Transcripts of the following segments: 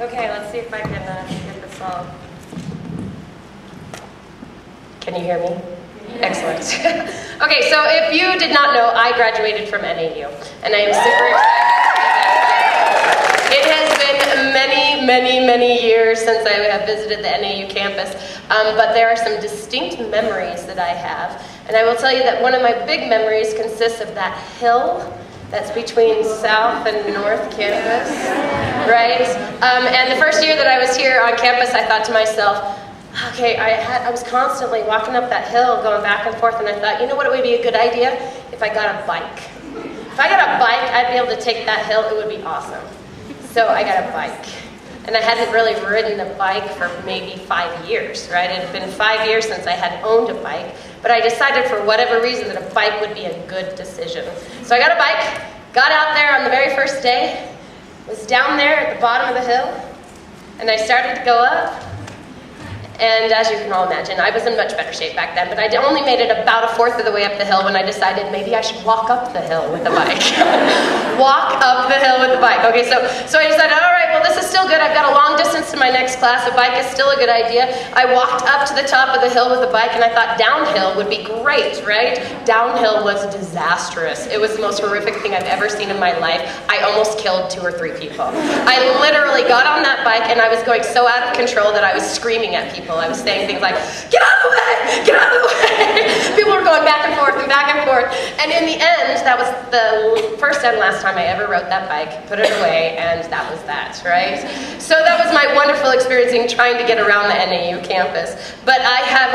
Okay, let's see if I can get this all. Can you hear me? Excellent. Okay, so if you did not know, I graduated from NAU, and I am super excited. It has been many, many, many years since I have visited the NAU campus, but there are some distinct memories that I have, and I will tell you that one of my big memories consists of that hill that's between South and North Campus, right? And the first year that I was here on campus, I thought to myself, okay, I was constantly walking up that hill, going back and forth, and I thought, you know what, it would be a good idea if I got a bike. If I got a bike, I'd be able to take that hill, it would be awesome. So I got a bike. And I hadn't really ridden a bike for maybe 5 years, right? It had been 5 years since I had owned a bike, but I decided for whatever reason that a bike would be a good decision. So I got a bike, got out there on the very first day, was down there at the bottom of the hill, and I started to go up. And as you can all imagine, I was in much better shape back then, but I only made it about a fourth of the way up the hill when I decided maybe I should walk up the hill with the bike. Walk up the hill with the bike. Okay, so I decided, all right, well, this is still good. I've got a long distance to my next class. A bike is still a good idea. I walked up to the top of the hill with the bike, and I thought downhill would be great, right? Downhill was disastrous. It was the most horrific thing I've ever seen in my life. I almost killed 2 or 3 people. I literally got on that bike, and I was going so out of control that I was screaming at people. I was saying things like, get out of the way, get out of the way. People were going back and forth and back and forth. And in the end, that was the first and last time I ever rode that bike, put it away, and that was that, right? So that was my wonderful experience in trying to get around the NAU campus. But I have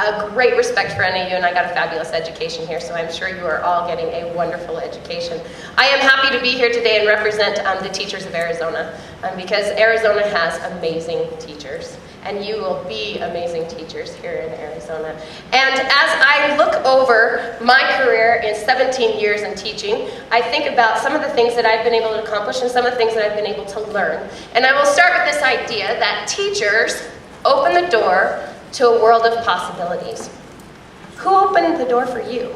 a great respect for NAU, and I got a fabulous education here, so I'm sure you are all getting a wonderful education. I am happy to be here today and represent the teachers of Arizona, because Arizona has amazing teachers. And you will be amazing teachers here in Arizona. And as I look over my career in 17 years in teaching, I think about some of the things that I've been able to accomplish and some of the things that I've been able to learn. And I will start with this idea that teachers open the door to a world of possibilities. Who opened the door for you?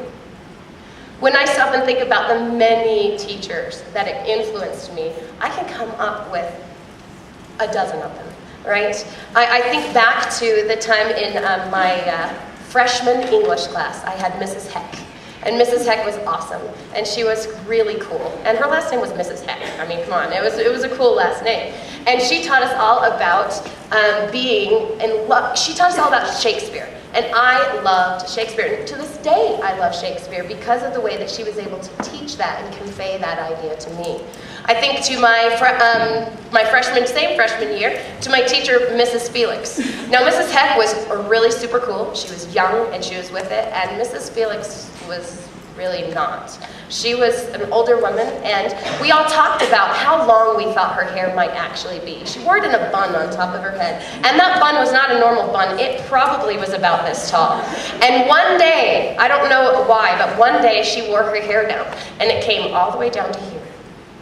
When I stop and think about the many teachers that have influenced me, I can come up with a dozen of them. Right? I think back to the time in my freshman English class. I had Mrs. Heck. And Mrs. Heck was awesome. And she was really cool. And her last name was Mrs. Heck. I mean, come on. It was a cool last name. And she taught us all about being in love. She taught us all about Shakespeare. And I loved Shakespeare. And to this day, I love Shakespeare because of the way that she was able to teach that and convey that idea to me. I think to my same freshman year, to my teacher, Mrs. Felix. Now, Mrs. Heck was really super cool. She was young and she was with it, and Mrs. Felix was really not. She was an older woman, and we all talked about how long we thought her hair might actually be. She wore it in a bun on top of her head, and that bun was not a normal bun. It probably was about this tall. And one day, I don't know why, but one day she wore her hair down, and it came all the way down to here.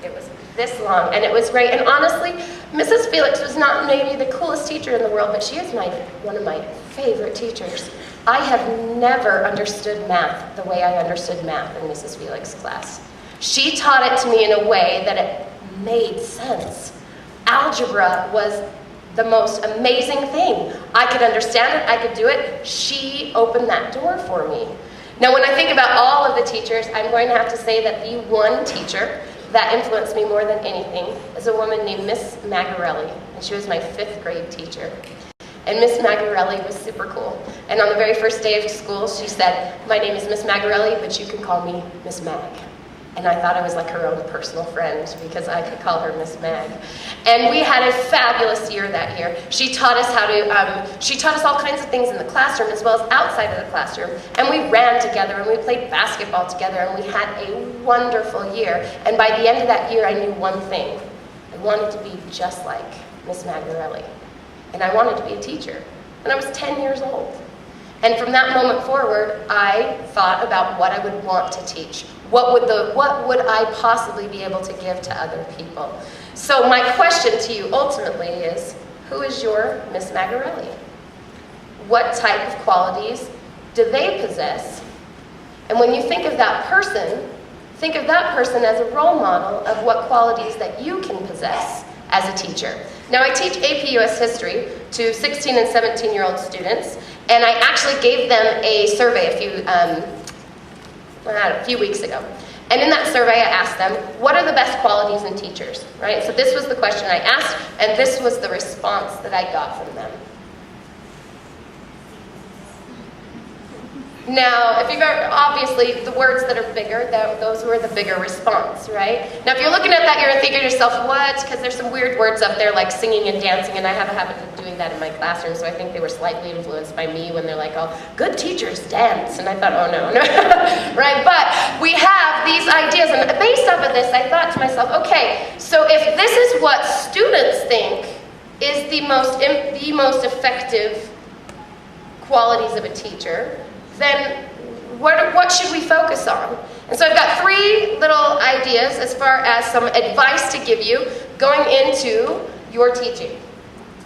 It was this long, and it was great. And honestly, Mrs. Felix was not maybe the coolest teacher in the world, but she is one of my favorite teachers. I have never understood math the way I understood math in Mrs. Felix's class. She taught it to me in a way that it made sense. Algebra was the most amazing thing. I could understand it, I could do it. She opened that door for me. Now, when I think about all of the teachers, I'm going to have to say that the one teacher that influenced me more than anything is a woman named Miss Magarelli, and she was my 5th grade teacher. And Miss Magarelli was super cool. And on the very first day of school, she said, "My name is Miss Magarelli, but you can call me Miss Mag." And I thought I was like her own personal friend because I could call her Miss Mag. And we had a fabulous year that year. She taught us she taught us all kinds of things in the classroom as well as outside of the classroom. And we ran together and we played basketball together and we had a wonderful year. And by the end of that year, I knew one thing. I wanted to be just like Miss Magarelli. And I wanted to be a teacher. And I was 10 years old. And from that moment forward, I thought about what I would want to teach. What would I possibly be able to give to other people? So my question to you ultimately is, who is your Miss Magarelli? What type of qualities do they possess? And when you think of that person as a role model of what qualities that you can possess as a teacher. Now I teach AP US History to 16 and 17-year-old students, and I actually gave them a survey a few weeks ago. And in that survey I asked them, what are the best qualities in teachers, right? So this was the question I asked, and this was the response that I got from them. Now, if you've ever, obviously, the words that are bigger, those were the bigger response, right? Now, if you're looking at that, you're thinking to yourself, what? Because there's some weird words up there like singing and dancing, and I have a habit of doing that in my classroom, so I think they were slightly influenced by me when they're like, oh, good teachers dance, and I thought, oh no, right? But we have these ideas, and based off of this, I thought to myself, okay, so if this is what students think is the most effective qualities of a teacher, then what should we focus on? And so I've got 3 little ideas as far as some advice to give you going into your teaching.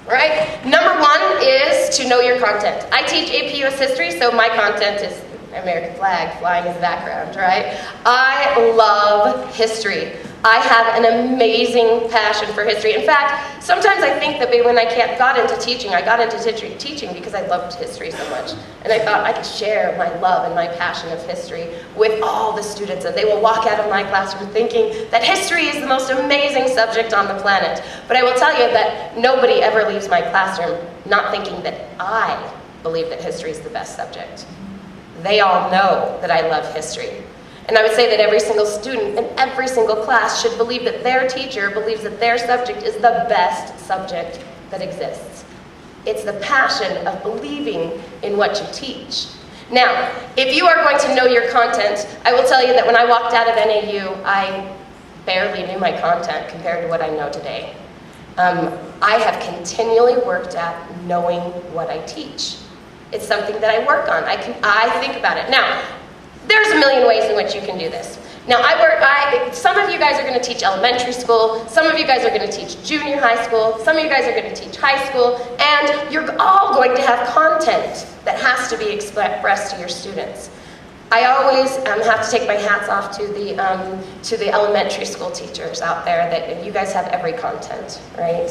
All right? Number 1 is to know your content. I teach AP US History, so my content is American flag flying in the background, right? I love history. I have an amazing passion for history. In fact, sometimes I think that when I got into teaching, I got into teaching because I loved history so much. And I thought I could share my love and my passion of history with all the students, and they will walk out of my classroom thinking that history is the most amazing subject on the planet. But I will tell you that nobody ever leaves my classroom not thinking that I believe that history is the best subject. They all know that I love history. And I would say that every single student in every single class should believe that their teacher believes that their subject is the best subject that exists. It's the passion of believing in what you teach. Now, if you are going to know your content, I will tell you that when I walked out of NAU, I barely knew my content compared to what I know today. I have continually worked at knowing what I teach. It's something that I work on. I think about it. Now, there's a million ways in which you can do this. Now, some of you guys are going to teach elementary school, some of you guys are going to teach junior high school, some of you guys are going to teach high school, and you're all going to have content that has to be expressed to your students. I always have to take my hats off to the elementary school teachers out there that you guys have every content, right?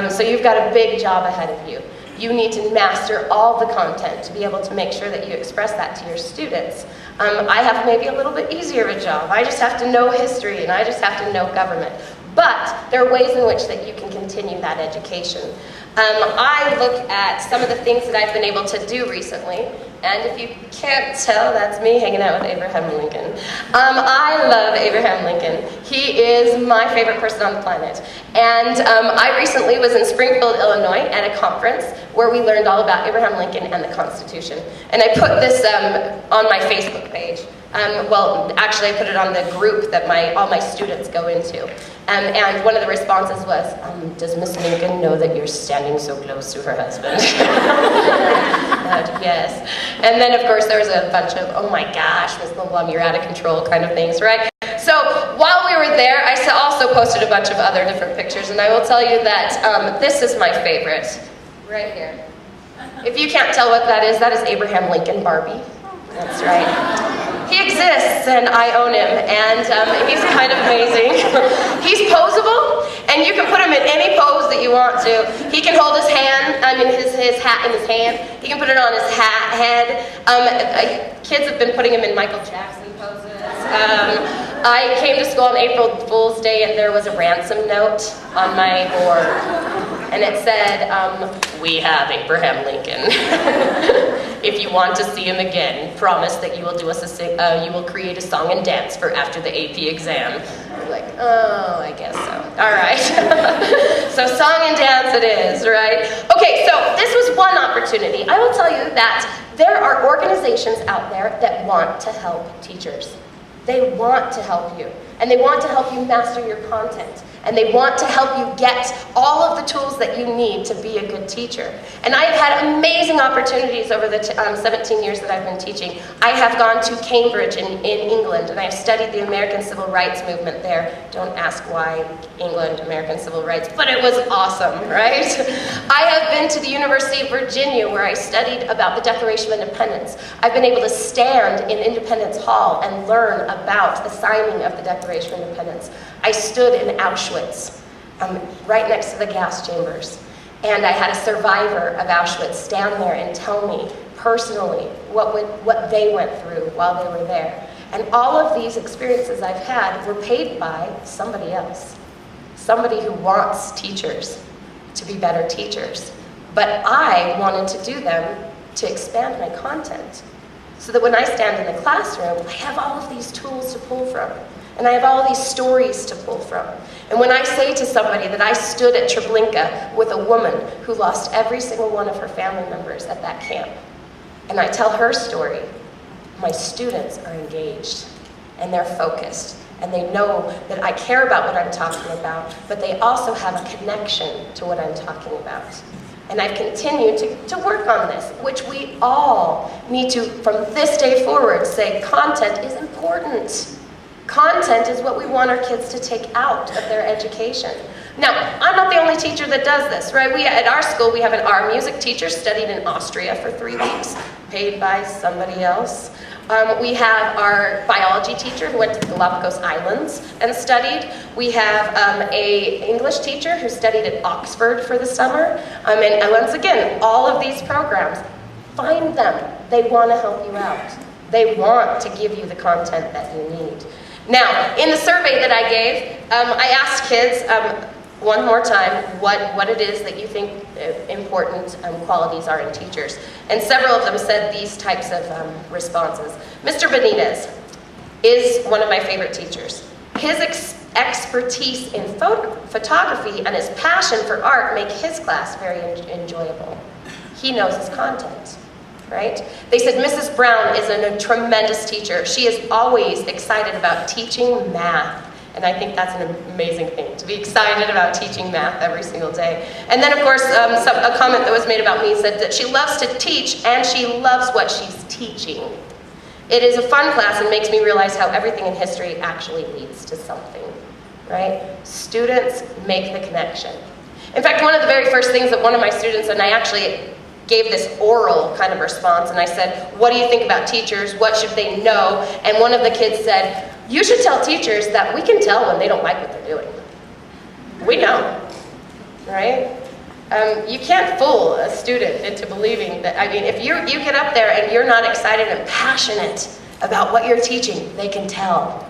So you've got a big job ahead of you. You need to master all the content to be able to make sure that you express that to your students. I have maybe a little bit easier of a job. I just have to know history and I just have to know government. But there are ways in which that you can continue that education. I look at some of the things that I've been able to do recently, and if you can't tell, that's me hanging out with Abraham Lincoln. I love Abraham Lincoln. He is my favorite person on the planet. And I recently was in Springfield, Illinois at a conference where we learned all about Abraham Lincoln and the Constitution. And I put this on my Facebook page. Well, actually I put it on the group that all my students go into. And one of the responses was, does Miss Lincoln know that you're standing so close to her husband? Yes. And then of course there was a bunch of, oh my gosh, Miss Lindblom, you're out of control kind of things, right? So while we were there, I also posted a bunch of other different pictures, and I will tell you that this is my favorite, right here. If you can't tell what that is Abraham Lincoln Barbie. That's right. He exists, and I own him, and he's kind of amazing. He's posable, and you can put him in any pose that you want to. He can hold his hand, his hat in his hand. He can put it on his head. Kids have been putting him in Michael Jackson poses. I came to school on April Fool's Day, and there was a ransom note on my board, and it said, "We have Abraham Lincoln. If you want to see him again, promise that you will you will create a song and dance for after the AP exam." I'm like, oh, I guess so. All right. So song and dance it is, right? Okay, so this was one opportunity. I will tell you that there are organizations out there that want to help teachers. They want to help you, and they want to help you master your content, and they want to help you get all of the tools that you need to be a good teacher. And I have had amazing opportunities over the 17 years that I've been teaching. I have gone to Cambridge in England, and I have studied the American Civil Rights movement there. Don't ask why England, American Civil Rights, but it was awesome, right? I have been to the University of Virginia, where I studied about the Declaration of Independence. I've been able to stand in Independence Hall and learn about the signing of the Declaration of Independence. I stood in Auschwitz. right next to the gas chambers. And I had a survivor of Auschwitz stand there and tell me personally what they went through while they were there. And all of these experiences I've had were paid by somebody else. Somebody who wants teachers to be better teachers. But I wanted to do them to expand my content. So that when I stand in the classroom, I have all of these tools to pull from. And I have all these stories to pull from. And when I say to somebody that I stood at Treblinka with a woman who lost every single one of her family members at that camp, and I tell her story, my students are engaged, and they're focused, and they know that I care about what I'm talking about, but they also have a connection to what I'm talking about. And I've continued to work on this, which we all need to, from this day forward, say content is important. Content is what we want our kids to take out of their education. Now, I'm not the only teacher that does this, right? At our school, we have our music teacher studied in Austria for 3 weeks, paid by somebody else. We have our biology teacher who went to the Galapagos Islands and studied. We have a English teacher who studied at Oxford for the summer. And once again, all of these programs, find them. They want to help you out. They want to give you the content that you need. Now, in the survey that I gave, I asked kids one more time what it is that you think important qualities are in teachers. And several of them said these types of responses. Mr. Benitez is one of my favorite teachers. His expertise in photography and his passion for art make his class very enjoyable. He knows his content. Right? They said Mrs. Brown is a tremendous teacher. She is always excited about teaching math. And I think that's an amazing thing, to be excited about teaching math every single day. And then, of course, a comment that was made about me said that she loves to teach and she loves what she's teaching. It is a fun class and makes me realize how everything in history actually leads to something. Right? Students make the connection. In fact, one of the very first things that one of my students, and I actually gave this oral kind of response, and I said, what do you think about teachers? What should they know? And one of the kids said, you should tell teachers that we can tell when they don't like what they're doing. We know, right? You can't fool a student into believing that, I mean, if you get up there and you're not excited and passionate about what you're teaching, they can tell.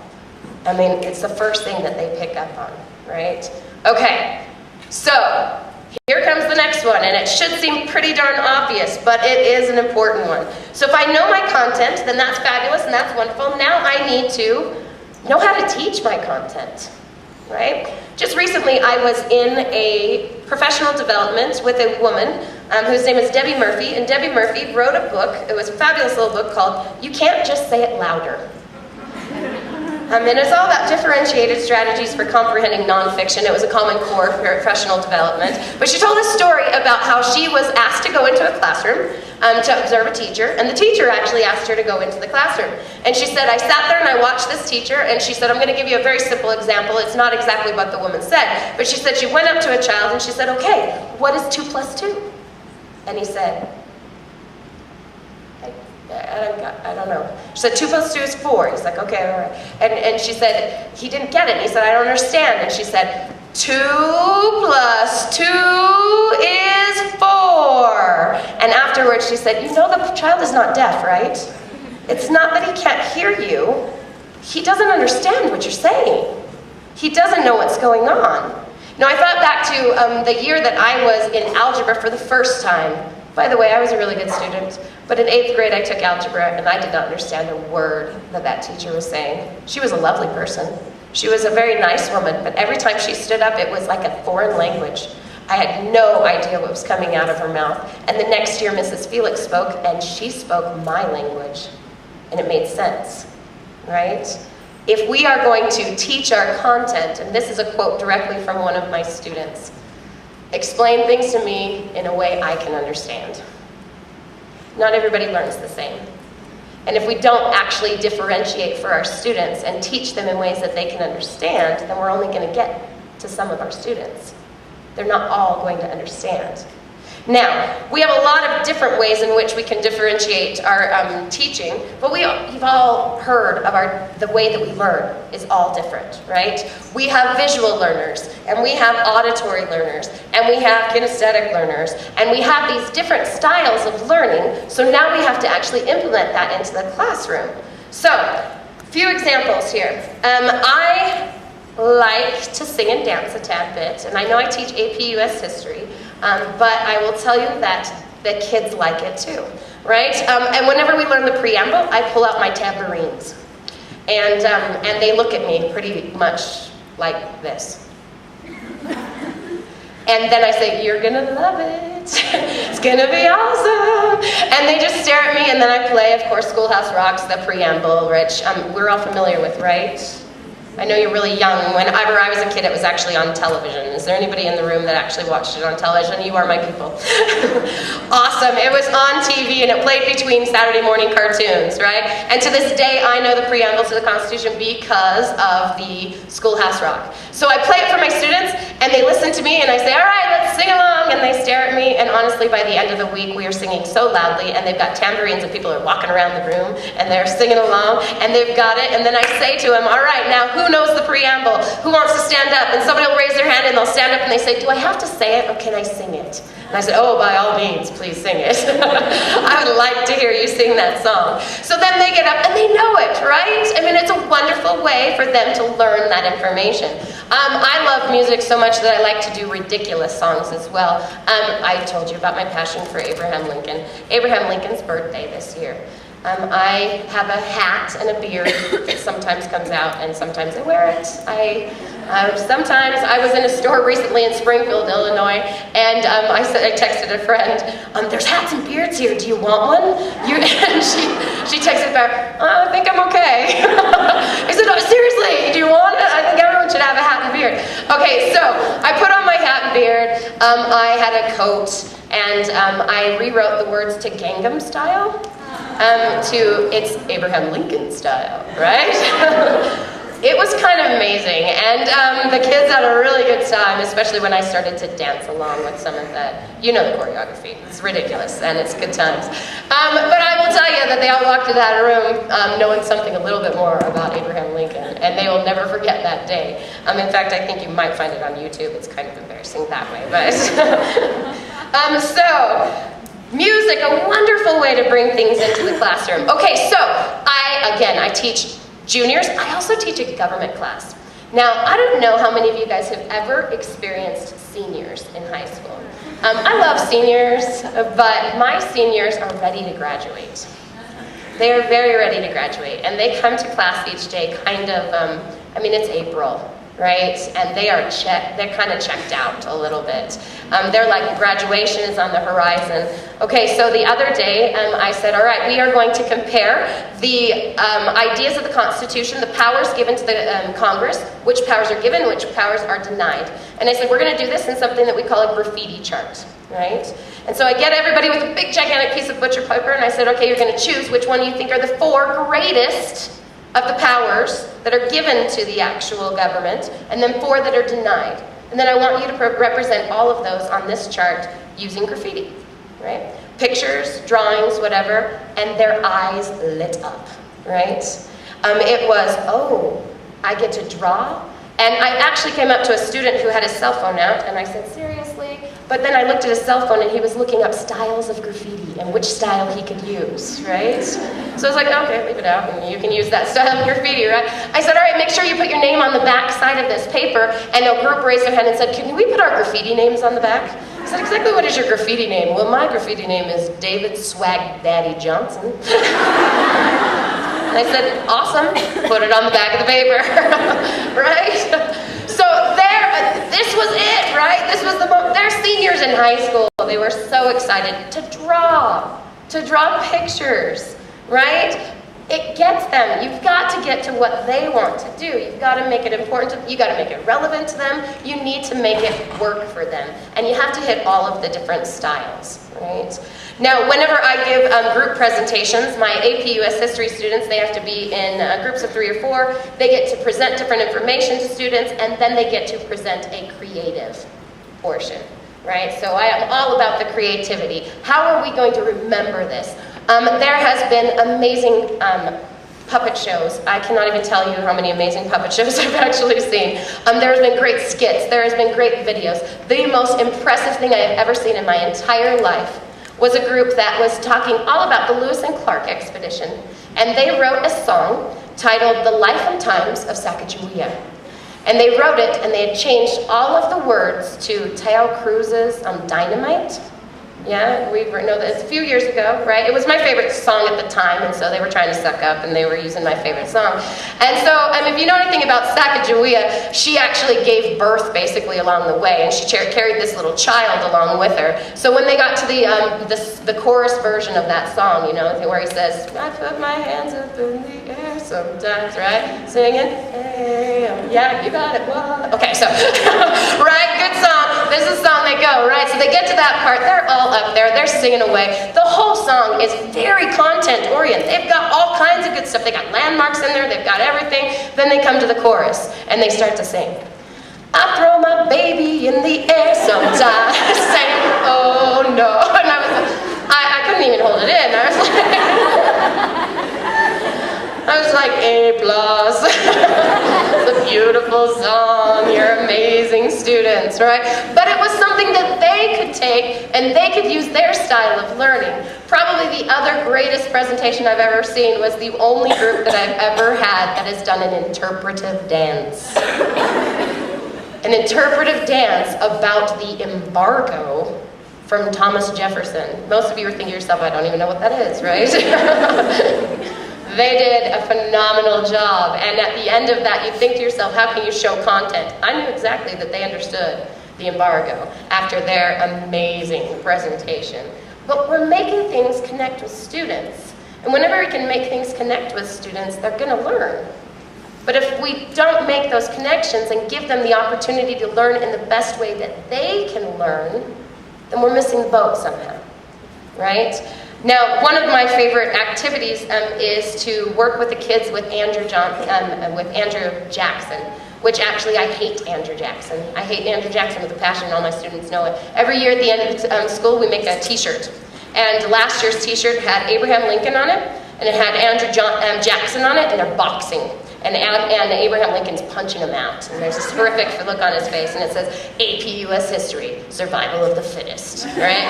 I mean, it's the first thing that they pick up on, right? Okay, so here comes the next one, and it should seem pretty darn obvious, but it is an important one. So if I know my content, then that's fabulous and that's wonderful. Now I need to know how to teach my content, right? Just recently I was in a professional development with a woman whose name is Debbie Murphy, and Debbie Murphy wrote a book. It was a fabulous little book called You Can't Just Say It Louder. And it's all about differentiated strategies for comprehending nonfiction. It was a common core for professional development. But she told a story about how she was asked to go into a classroom to observe a teacher, and the teacher actually asked her to go into the classroom. And she said, I sat there and I watched this teacher, and she said, I'm going to give you a very simple example. It's not exactly what the woman said, but she said she went up to a child and she said, okay, what is 2 + 2? And he said, I don't know. She said, 2 + 2 is 4. He's like, okay, all right. And she said, he didn't get it. He said, I don't understand. And she said, 2 + 2 is 4. And afterwards she said, you know the child is not deaf, right? It's not that he can't hear you. He doesn't understand what you're saying. He doesn't know what's going on. Now I thought back to the year that I was in algebra for the first time. By the way, I was a really good student, but in 8th grade I took algebra and I did not understand a word that teacher was saying. She was a lovely person. She was a very nice woman, but every time she stood up it was like a foreign language. I had no idea what was coming out of her mouth. And the next year Mrs. Felix spoke, and she spoke my language. And it made sense, right? If we are going to teach our content, and this is a quote directly from one of my students, explain things to me in a way I can understand. Not everybody learns the same. And if we don't actually differentiate for our students and teach them in ways that they can understand, then we're only going to get to some of our students. They're not all going to understand. Now, we have a lot of different ways in which we can differentiate our teaching, but you've all heard of the way that we learn is all different, right? We have visual learners, and we have auditory learners, and we have kinesthetic learners, and we have these different styles of learning, so now we have to actually implement that into the classroom. So, a few examples here. I like to sing and dance a tad bit, and I know I teach AP US History, but I will tell you that the kids like it too, right? And whenever we learn the preamble, I pull out my tambourines, and they look at me pretty much like this. And then I say, "You're gonna love it. It's gonna be awesome." And they just stare at me, and then I play, of course, Schoolhouse Rock's the preamble, which we're all familiar with, right? I know you're really young. Whenever I was a kid, it was actually on television. Is there anybody in the room that actually watched it on television? You are my people. Awesome. It was on TV, and it played between Saturday morning cartoons, right? And to this day, I know the preamble to the Constitution because of the Schoolhouse Rock. So I play it for my students, and they listen to me, and I say, "All right, let's sing along," and they stare at me, and honestly, by the end of the week, we are singing so loudly, and they've got tambourines, and people are walking around the room, and they're singing along, and they've got it, and then I say to them, "All right, now who knows the preamble? Who wants to stand up?" And somebody will raise their hand, and they'll stand up, and they say, "Do I have to say it, or can I sing it?" And I said, "Oh, by all means, please sing it." I would like to hear you sing that song. So then they get up, and they know it, right? I mean, it's a wonderful way for them to learn that information. I love music so much that I like to do ridiculous songs as well. I told you about my passion for Abraham Lincoln. Abraham Lincoln's birthday this year. I have a hat and a beard that sometimes comes out, and sometimes I wear it. Sometimes I was in a store recently in Springfield, Illinois, and I texted a friend, "There's hats and beards here. Do you want one?" And she texted back, "I think I'm okay." I said, "Oh, seriously, do you want it? I think everyone should have a hat and beard." Okay, so I put on my hat and beard. I had a coat, and I rewrote the words to Gangnam Style. To it's Abraham Lincoln style, right? It was kind of amazing, and the kids had a really good time, especially when I started to dance along with some of that. You know the choreography. It's ridiculous, and it's good times. But I will tell you that they all walked into that room knowing something a little bit more about Abraham Lincoln, and they will never forget that day. In fact, I think you might find it on YouTube. It's kind of embarrassing that way, but... Music, a wonderful way to bring things into the classroom. Okay, so I teach juniors. I also teach a government class. Now, I don't know how many of you guys have ever experienced seniors in high school. I love seniors, but my seniors are ready to graduate. They are very ready to graduate, and they come to class each day kind of, it's April, right? And they're kind of checked out a little bit. They're like, graduation is on the horizon. Okay, so the other day, I said, all right, we are going to compare the ideas of the Constitution, the powers given to the Congress, which powers are given, which powers are denied. And I said, we're going to do this in something that we call a graffiti chart, right? And so I get everybody with a big gigantic piece of butcher paper, and I said, okay, you're going to choose which one you think are the 4 greatest of the powers that are given to the actual government, and then 4 that are denied. And then I want you to represent all of those on this chart using graffiti, right? Pictures, drawings, whatever, and their eyes lit up, right? It was, oh, I get to draw? And I actually came up to a student who had his cell phone out, and I said, seriously? But then I looked at his cell phone, and he was looking up styles of graffiti and which style he could use, right? So I was like, okay, leave it out, and you can use that style of graffiti, right? I said, all right, make sure you put your name on the back side of this paper, and a group raised their hand and said, can we put our graffiti names on the back? I said, exactly what is your graffiti name? Well, my graffiti name is David Swag Daddy Johnson. And I said, awesome, put it on the back of the paper, right? So this was it, right? This was they're seniors in high school. They were so excited to draw pictures, right? It gets them. You've got to get to what they want to do. You've got to make it important. You got to make it relevant to them. You need to make it work for them. And you have to hit all of the different styles, right? Now, whenever I give group presentations, my AP US History students, they have to be in groups of 3 or 4. They get to present different information to students, and then they get to present a creative portion. right? So I am all about the creativity. How are we going to remember this? There has been amazing puppet shows. I cannot even tell you how many amazing puppet shows I've actually seen. There has been great skits. There has been great videos. The most impressive thing I have ever seen in my entire life was a group that was talking all about the Lewis and Clark expedition. And they wrote a song titled The Life and Times of Sacagawea. And they wrote it, and they had changed all of the words to Teo Cruz's Dynamite. Yeah, we know that. It's a few years ago, right? It was my favorite song at the time, and so they were trying to suck up, and they were using my favorite song. And so, if you know anything about Sacagawea, she actually gave birth basically along the way, and she carried this little child along with her. So when they got to the chorus version of that song, you know, where he says, "I put my hands up in the air sometimes," right? Singing, "Hey, yeah, you got it." What? Okay, so right, good song. This is the song they go, right? So they get to that part. They're all up there, they're singing away. The whole song is very content-oriented. They've got all kinds of good stuff. They got landmarks in there, they've got everything. Then they come to the chorus, and they start to sing. "I throw my baby in the air sometimes," saying, "Oh no." And I couldn't even hold it in. I was like, A+. It's a beautiful song. You're amazing students, right? But it was something that they could take and they could use their style of learning. Probably the other greatest presentation I've ever seen was the only group that I've ever had that has done an interpretive dance. An interpretive dance about the embargo from Thomas Jefferson. Most of you are thinking to yourself, I don't even know what that is, right? They did a phenomenal job, and at the end of that, you think to yourself, how can you show content? I knew exactly that they understood the embargo after their amazing presentation. But we're making things connect with students, and whenever we can make things connect with students, they're going to learn. But if we don't make those connections and give them the opportunity to learn in the best way that they can learn, then we're missing the boat somehow, right? Now, one of my favorite activities is to work with the kids with Andrew Jackson, which actually I hate Andrew Jackson. I hate Andrew Jackson with a passion, and all my students know it. Every year at the end of school, we make a t-shirt. And last year's t-shirt had Abraham Lincoln on it, and it had Andrew Jackson on it, and they're boxing. And Abraham Lincoln's punching him out. And there's this horrific look on his face, and it says, AP US History, Survival of the Fittest, right?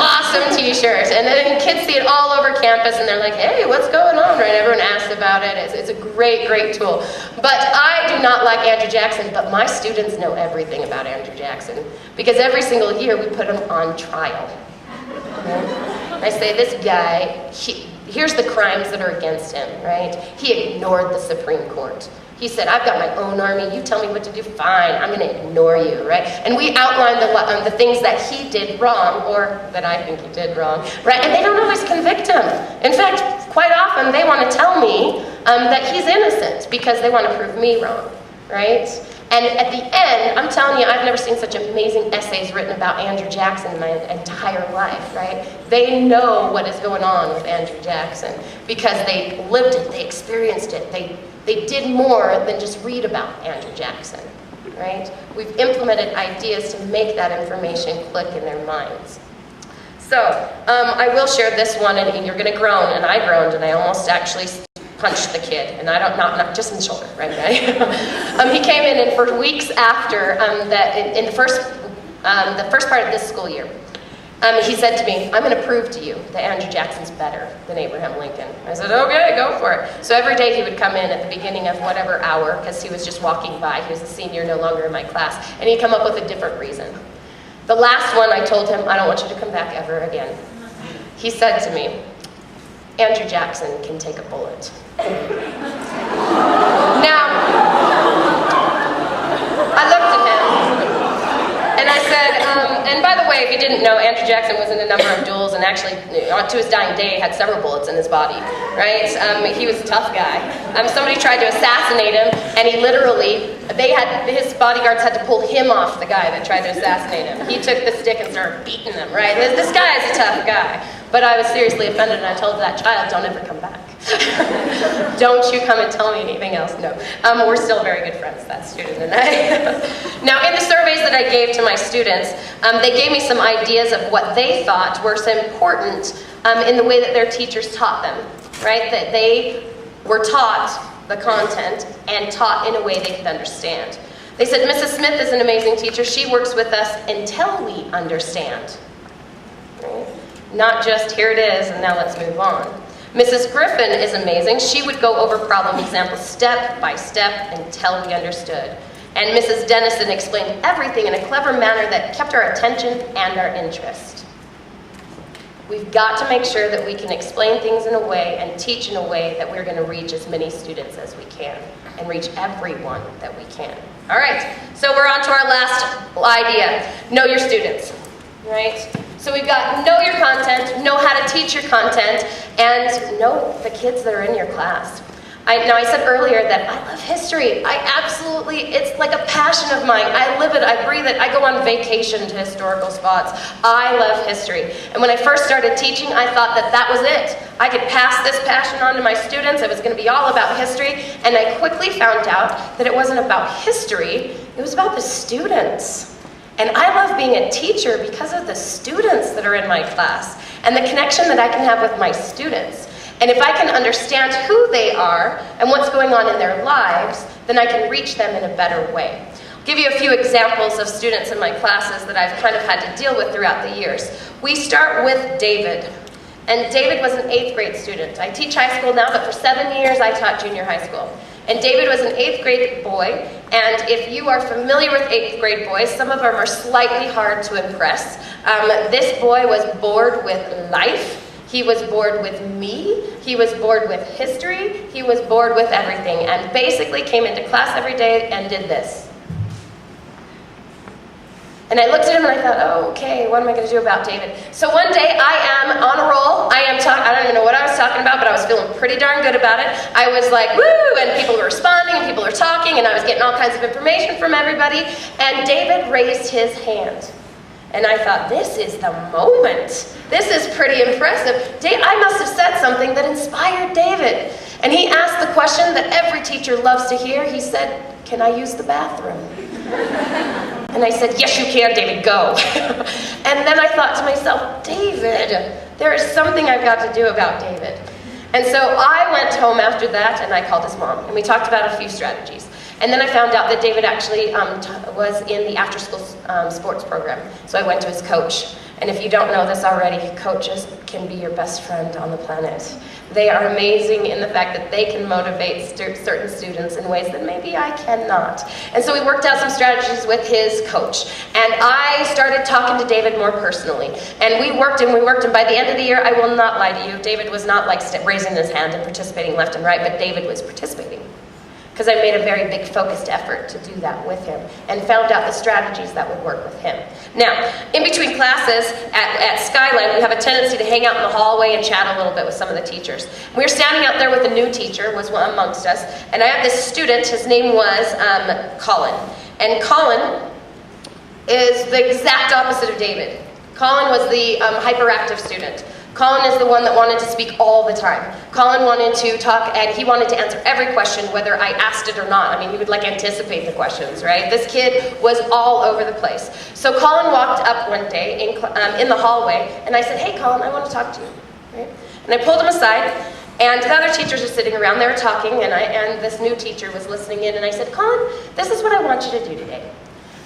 Awesome t-shirt. And then kids see it all over campus, and they're like, hey, what's going on, right? Everyone asks about it. It's a great, great tool. But I do not like Andrew Jackson, but my students know everything about Andrew Jackson. Because every single year, we put him on trial. I say, this guy, here's the crimes that are against him, right? He ignored the Supreme Court. He said, I've got my own army, you tell me what to do, fine, I'm gonna ignore you, right? And we outlined the things that he did wrong, or that I think he did wrong, right? And they don't always convict him. In fact, quite often they wanna tell me that he's innocent because they wanna prove me wrong, right? And at the end, I'm telling you, I've never seen such amazing essays written about Andrew Jackson in my entire life, right? They know what is going on with Andrew Jackson because they lived it, they experienced it, they did more than just read about Andrew Jackson, right? We've implemented ideas to make that information click in their minds. So, I will share this one, and you're gonna groan, and I groaned, and I almost actually punched the kid, and I don't, not just in the shoulder, right? He came in, and for weeks after in the first part of this school year, he said to me, I'm going to prove to you that Andrew Jackson's better than Abraham Lincoln. I said, okay, go for it. So every day he would come in at the beginning of whatever hour, because he was just walking by. He was a senior, no longer in my class, and he'd come up with a different reason. The last one, I told him, I don't want you to come back ever again. He said to me, Andrew Jackson can take a bullet. Now, I looked at him, and I said, and by the way, if you didn't know, Andrew Jackson was in a number of duels, and actually, to his dying day, had several bullets in his body, right? He was a tough guy. Somebody tried to assassinate him, and he literally, his bodyguards had to pull him off the guy that tried to assassinate him. He took the stick and started beating them, right? This guy is a tough guy. But I was seriously offended, and I told that child, don't ever come back. Don't you come and tell me anything else. No. We're still very good friends, that student and I. Now, in the surveys that I gave to my students, they gave me some ideas of what they thought were so important in the way that their teachers taught them, right? That they were taught the content and taught in a way they could understand. They said, Mrs. Smith is an amazing teacher. She works with us until we understand. Right? Not just, here it is, and now let's move on. Mrs. Griffin is amazing. She would go over problem examples step by step until we understood. And Mrs. Dennison explained everything in a clever manner that kept our attention and our interest. We've got to make sure that we can explain things in a way and teach in a way that we're going to reach as many students as we can and reach everyone that we can. All right, so we're on to our last idea. Know your students, right? So we've got know your content, know how to teach your content, and know the kids that are in your class. Now I said earlier that I love history. It's like a passion of mine. I live it, I breathe it. I go on vacation to historical spots. I love history. And when I first started teaching, I thought that that was it. I could pass this passion on to my students. It was going to be all about history. And I quickly found out that it wasn't about history. It was about the students. And I love being a teacher because of the students that are in my class and the connection that I can have with my students. And if I can understand who they are and what's going on in their lives, then I can reach them in a better way. I'll give you a few examples of students in my classes that I've kind of had to deal with throughout the years. We start with David. And David was an 8th grade student. I teach high school now, but for 7 years I taught junior high school. And David was an 8th grade boy, and if you are familiar with 8th grade boys, some of them are slightly hard to impress. This boy was bored with life. He was bored with me, he was bored with history, he was bored with everything, and basically came into class every day and did this. And I looked at him and I thought, oh, okay, what am I going to do about David? So one day I am on a roll, I don't even know what I was talking about, but I was feeling pretty darn good about it. I was like, woo, and people were responding, and people were talking, and I was getting all kinds of information from everybody, and David raised his hand. And I thought, this is the moment. This is pretty impressive. I must have said something that inspired David. And he asked the question that every teacher loves to hear. He said, can I use the bathroom? And I said, yes, you can, David, go. And then I thought to myself, David, there is something I've got to do about David. And so I went home after that and I called his mom. And we talked about a few strategies. And then I found out that David actually was in the after-school sports program. So I went to his coach. And if you don't know this already, coaches can be your best friend on the planet. They are amazing in the fact that they can motivate certain students in ways that maybe I cannot. And so we worked out some strategies with his coach. And I started talking to David more personally. And we worked, and by the end of the year, I will not lie to you, David was not like raising his hand and participating left and right, but David was participating. Because I made a very big focused effort to do that with him and found out the strategies that would work with him. Now, in between classes at Skyline, we have a tendency to hang out in the hallway and chat a little bit with some of the teachers. We were standing out there with a new teacher, was one amongst us, and I have this student, his name was Colin. And Colin is the exact opposite of David. Colin was the hyperactive student. Colin is the one that wanted to speak all the time. Colin wanted to talk, and he wanted to answer every question, whether I asked it or not. I mean, he would anticipate the questions, right? This kid was all over the place. So Colin walked up one day in the hallway, and I said, hey, Colin, I want to talk to you. Right? And I pulled him aside, and the other teachers were sitting around. They were talking, and this new teacher was listening in, and I said, Colin, this is what I want you to do today.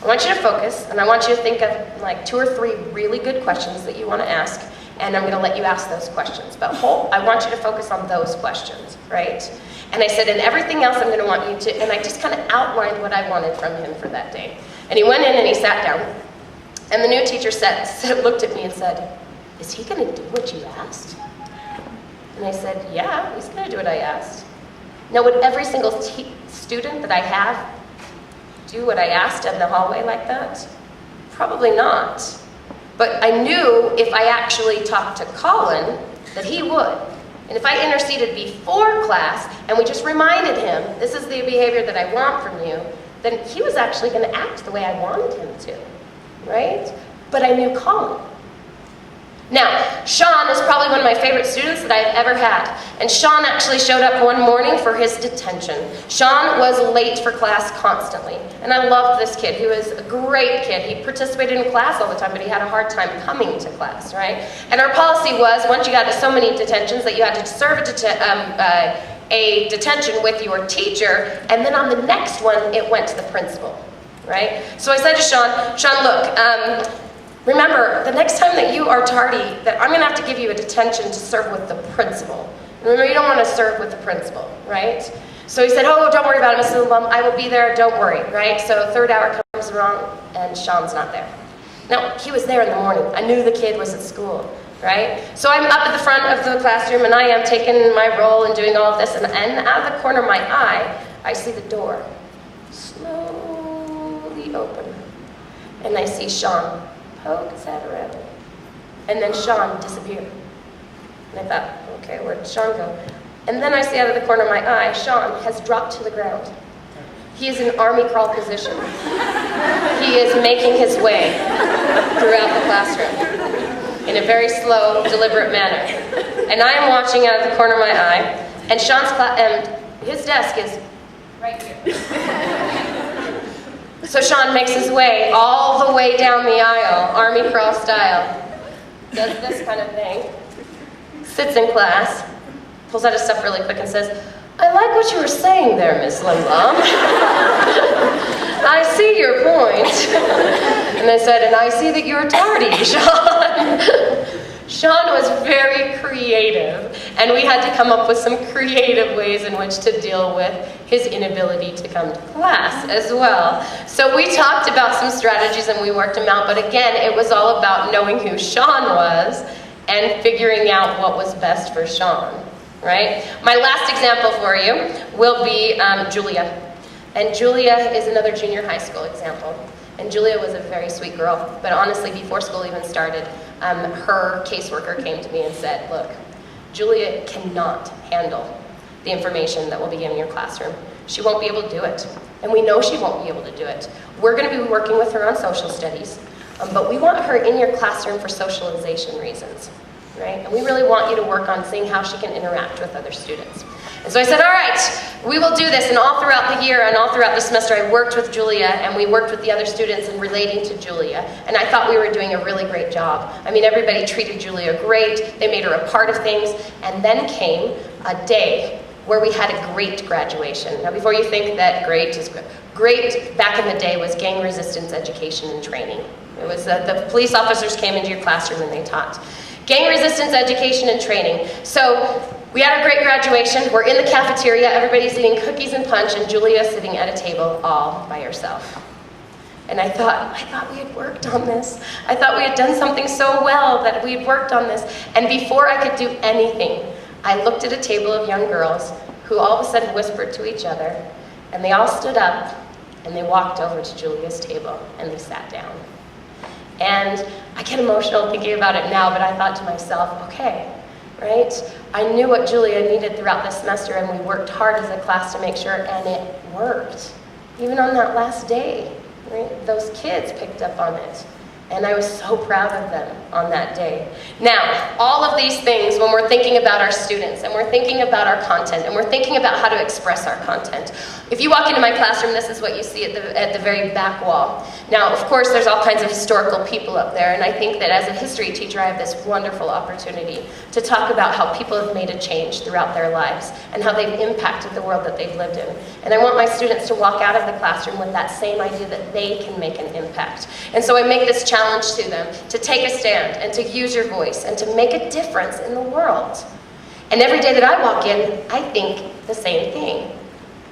I want you to focus, and I want you to think of 2 or 3 really good questions that you want to ask. And I'm going to let you ask those questions. But I want you to focus on those questions, right? And I said, and everything else I'm going to want you to, and I just kind of outlined what I wanted from him for that day. And he went in and he sat down. And the new teacher looked at me and said, is he going to do what you asked? And I said, yeah, he's going to do what I asked. Now, would every single student that I have do what I asked in the hallway like that? Probably not. But I knew if I actually talked to Colin that he would. And if I interceded before class and we just reminded him, this is the behavior that I want from you, then he was actually going to act the way I wanted him to, right? But I knew Colin. Now, Sean is probably one of my favorite students that I've ever had. And Sean actually showed up one morning for his detention. Sean was late for class constantly. And I loved this kid. He was a great kid. He participated in class all the time, but he had a hard time coming to class, right? And our policy was, once you got to so many detentions, that you had to serve a detention with your teacher, and then on the next one, it went to the principal, right? So I said to Sean, look, remember, the next time that you are tardy, that I'm going to have to give you a detention to serve with the principal. Remember, you don't want to serve with the principal, right? So he said, oh, don't worry about it, Mrs. Lum. I will be there, don't worry, right? So third hour comes around, and Sean's not there. Now, he was there in the morning. I knew the kid was at school, right? So I'm up at the front of the classroom, and I am taking my role and doing all of this, and out of the corner of my eye, I see the door slowly open, and I see Sean poke his head around, and then Sean disappeared. And I thought, okay, where did Sean go? And then I see out of the corner of my eye, Sean has dropped to the ground. He is in army crawl position. He is making his way throughout the classroom in a very slow, deliberate manner. And I am watching out of the corner of my eye, and his desk is right here. So Sean makes his way all the way down the aisle, army crawl style, does this kind of thing, sits in class, pulls out his stuff really quick and says, I like what you were saying there, Miss Lum Lum. I see your point. And I said, and I see that you're tardy, Sean. Sean was very creative, and we had to come up with some creative ways in which to deal with his inability to come to class as well. So we talked about some strategies and we worked them out, but again, it was all about knowing who Sean was and figuring out what was best for Sean, right? My last example for you will be Julia. And Julia is another junior high school example. And Julia was a very sweet girl, but honestly, before school even started, her caseworker came to me and said, look, Julia cannot handle the information that will be given in your classroom. She won't be able to do it. And we know she won't be able to do it. We're going to be working with her on social studies, but we want her in your classroom for socialization reasons, right? And we really want you to work on seeing how she can interact with other students. And so I said, all right, we will do this. And all throughout the year and all throughout the semester, I worked with Julia, and we worked with the other students in relating to Julia. And I thought we were doing a really great job. I mean, everybody treated Julia great. They made her a part of things. And then came a day where we had a great graduation. Now, before you think that great is great, back in the day was gang resistance education and training. It was the police officers came into your classroom and they taught gang resistance education and training. So we had a great graduation. We're in the cafeteria. Everybody's eating cookies and punch, and Julia's sitting at a table all by herself. And I thought we had worked on this. I thought we had done something so well that we had worked on this. And before I could do anything, I looked at a table of young girls who all of a sudden whispered to each other, and they all stood up, and they walked over to Julia's table, and they sat down. And I get emotional thinking about it now, but I thought to myself, okay, right? I knew what Julia needed throughout the semester, and we worked hard as a class to make sure, and it worked. Even on that last day, right? Those kids picked up on it. And I was so proud of them on that day. Now, all of these things, when we're thinking about our students, and we're thinking about our content, and we're thinking about how to express our content. If you walk into my classroom, this is what you see at the very back wall. Now, of course, there's all kinds of historical people up there, and I think that as a history teacher, I have this wonderful opportunity to talk about how people have made a change throughout their lives, and how they've impacted the world that they've lived in. And I want my students to walk out of the classroom with that same idea that they can make an impact. And so I make this challenge to them to take a stand and to use your voice and to make a difference in the world. And every day that I walk in, I think the same thing.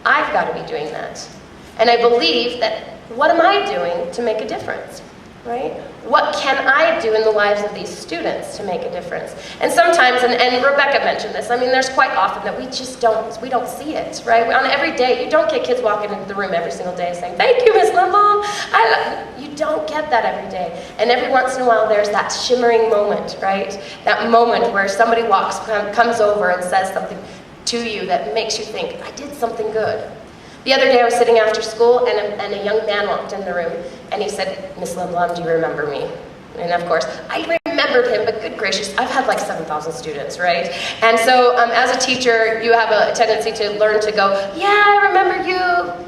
I've got to be doing that. And I believe that, what am I doing to make a difference, right? What can I do in the lives of these students to make a difference? And sometimes, and Rebecca mentioned this, I mean, there's quite often that we don't see it, right? On every day, you don't get kids walking into the room every single day saying, thank you, Miss Limbaugh. You don't get that every day. And every once in a while, there's that shimmering moment, right? That moment where somebody comes over and says something to you that makes you think, I did something good. The other day I was sitting after school, and a young man walked in the room, and he said, Miss Limbaugh, do you remember me? And of course, I remember remembered him, but good gracious, I've had like 7,000 students, right? And so as a teacher, you have a tendency to learn to go, yeah, I remember you,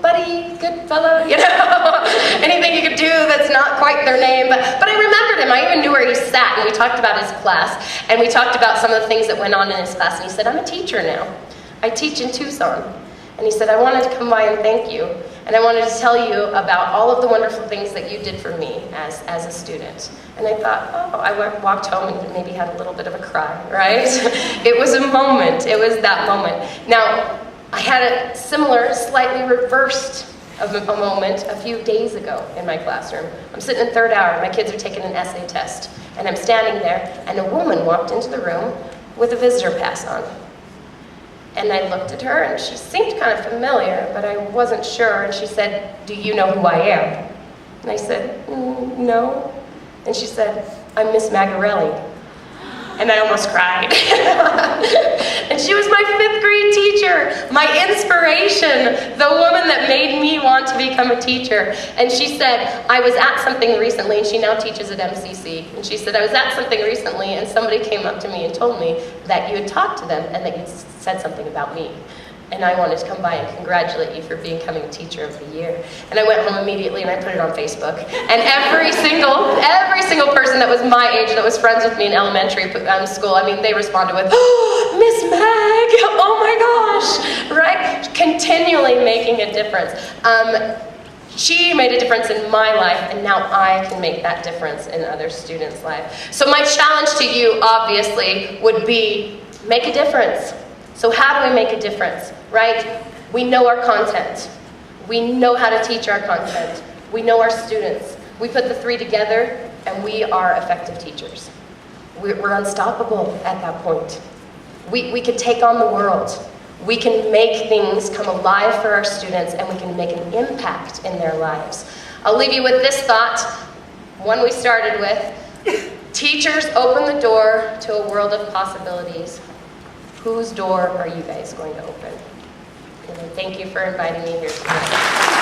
buddy, good fellow, you know? Anything you could do that's not quite their name. But I remembered him. I even knew where he sat, and we talked about his class, and we talked about some of the things that went on in his class, and he said, I'm a teacher now. I teach in Tucson. And he said, I wanted to come by and thank you. And I wanted to tell you about all of the wonderful things that you did for me as a student. And I thought, oh, I walked home and maybe had a little bit of a cry, right? It was a moment. It was that moment. Now, I had a similar, slightly reversed of a moment a few days ago in my classroom. I'm sitting in third hour. My kids are taking an essay test. And I'm standing there, and a woman walked into the room with a visitor pass on. And I looked at her, and she seemed kind of familiar, but I wasn't sure. And she said, do you know who I am? And I said, no. And she said, I'm Miss Magarelli. And I almost cried. And she was my 5th grade teacher, my inspiration, the woman that made me want to become a teacher. And she said, I was at something recently, and she now teaches at MCC. And she said, I was at something recently, and somebody came up to me and told me that you had talked to them and that you said something about me. And I wanted to come by and congratulate you for becoming Teacher of the Year. And I went home immediately and I put it on Facebook. And every single person that was my age that was friends with me in elementary school, I mean, they responded with, oh, Miss Mag, oh my gosh, right? Continually making a difference. She made a difference in my life, and now I can make that difference in other students' lives. So my challenge to you, obviously, would be make a difference. So how do we make a difference, right? We know our content. We know how to teach our content. We know our students. We put the 3 together, and we are effective teachers. We're unstoppable at that point. We can take on the world. We can make things come alive for our students, and we can make an impact in their lives. I'll leave you with this thought, one we started with. Teachers open the door to a world of possibilities. Whose door are you guys going to open? And thank you for inviting me here tonight.